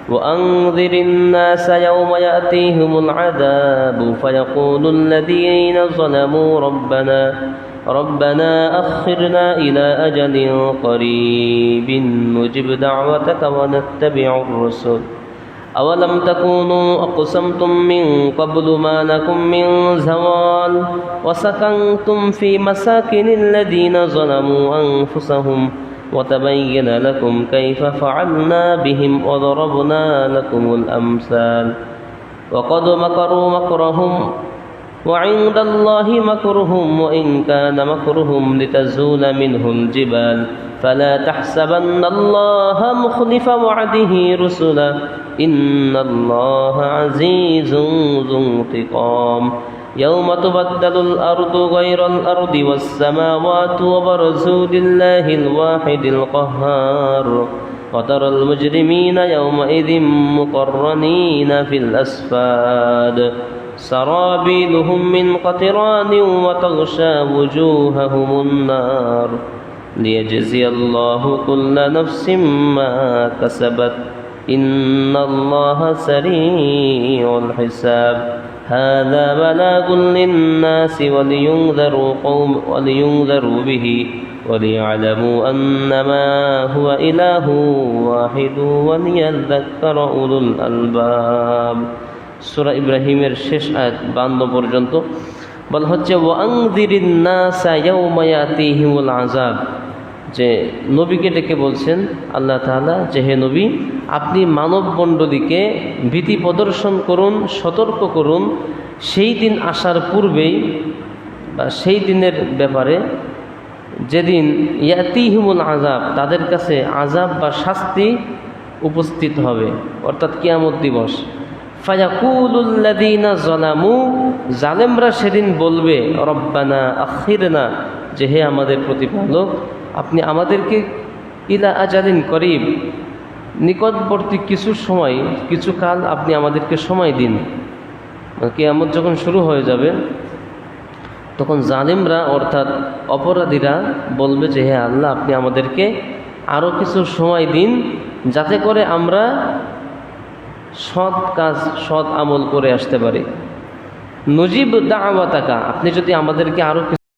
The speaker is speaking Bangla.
وأنذر الناس يوم يأتيهم العذاب فيقول الذين ظلموا ربنا أخرنا إلى أجل قريب نجب دعوتك ونتبع الرسل أولم تكونوا أقسمتم من قبل ما لكم من زوال وسكنتم في مساكن الذين ظلموا أنفسهم وتبين لكم كيف فعلنا بهم وضربنا لكم الأمثال وقد مكروا مكرهم وعند الله مكرهم وإن كان مكرهم لتزول منه الجبال فلا تحسبن الله مخلف وعده رسله إن الله عزيز ذو انتقام يوم تبدل الأرض غير الأرض والسماوات وبرزوا لله الواحد القهار وترى المجرمين يومئذ مقرنين في الأصفاد سرابيلهم من قطران وتغشى وجوههم النار ليجزي الله كل نفس ما كسبت إن الله سريع الحساب هذا بلاغ للناس ولينذروا به وليعلموا أنما هو إله واحد وليذكر أولو الألباب সূরা ইব্রাহিমের শেষ আয়াত 52 পর্যন্ত বলা হচ্ছে ওয়াংযিরিন নাসা ইয়াওমা ইয়াতিহিমুল আযাব, যে নবীকে ডেকে বলছেন আল্লাহ তাআলা যে হে নবী, আপনি মানব মণ্ডলীকে ভীতি প্রদর্শন করুন, সতর্ক করুন সেই দিন আসার পূর্বেই বা সেই দিনের ব্যাপারে যেদিন ইয়াতিহিমুল আযাব, তাদের কাছে আযাব বা শাস্তি উপস্থিত হবে, অর্থাৎ কিয়ামত দিবস। ফায়াকুলুল্লাযীনা যালামু, জালেমরা সেদিন বলবে রব্বানা আখিরনা, যে হে আমাদের প্রতিপালক, আপনি আমাদেরকে ইলা আজালিন করিব, নিকটবর্তী কিছু সময়, কিছু কাল আপনি আমাদেরকে সময় দিন। কিয়ামত যখন শুরু হয়ে যাবে তখন জালেমরা অর্থাৎ অপরাধীরা বলবে যে হে আল্লাহ, আপনি আমাদেরকে আরও কিছু সময় দিন যাতে করে আমরা সৎ কাজ, সৎ আমল করে আসতে পারি। নজিব দাওয়াতাকা, আপনি যদি আমাদেরকে আরও